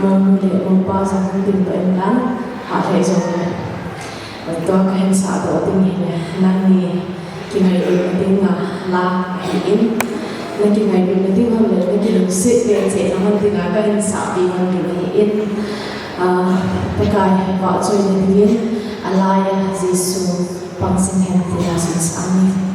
mong lệ mong ba sang không tìm tụi em lắm họ thấy rồi và tôi có hình xã tổ tình hình năng nì khi ngày được tiếng là hay in nên khi ngày được tiếng hơn là cái đường xịt về sẽ nó hơn tiếng cái hình xã vì hơn được hay in tất cả vợ chơi đến tiếng Alaija Jesu bằng sinh hẹn thì là sinh sáng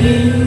Thank you.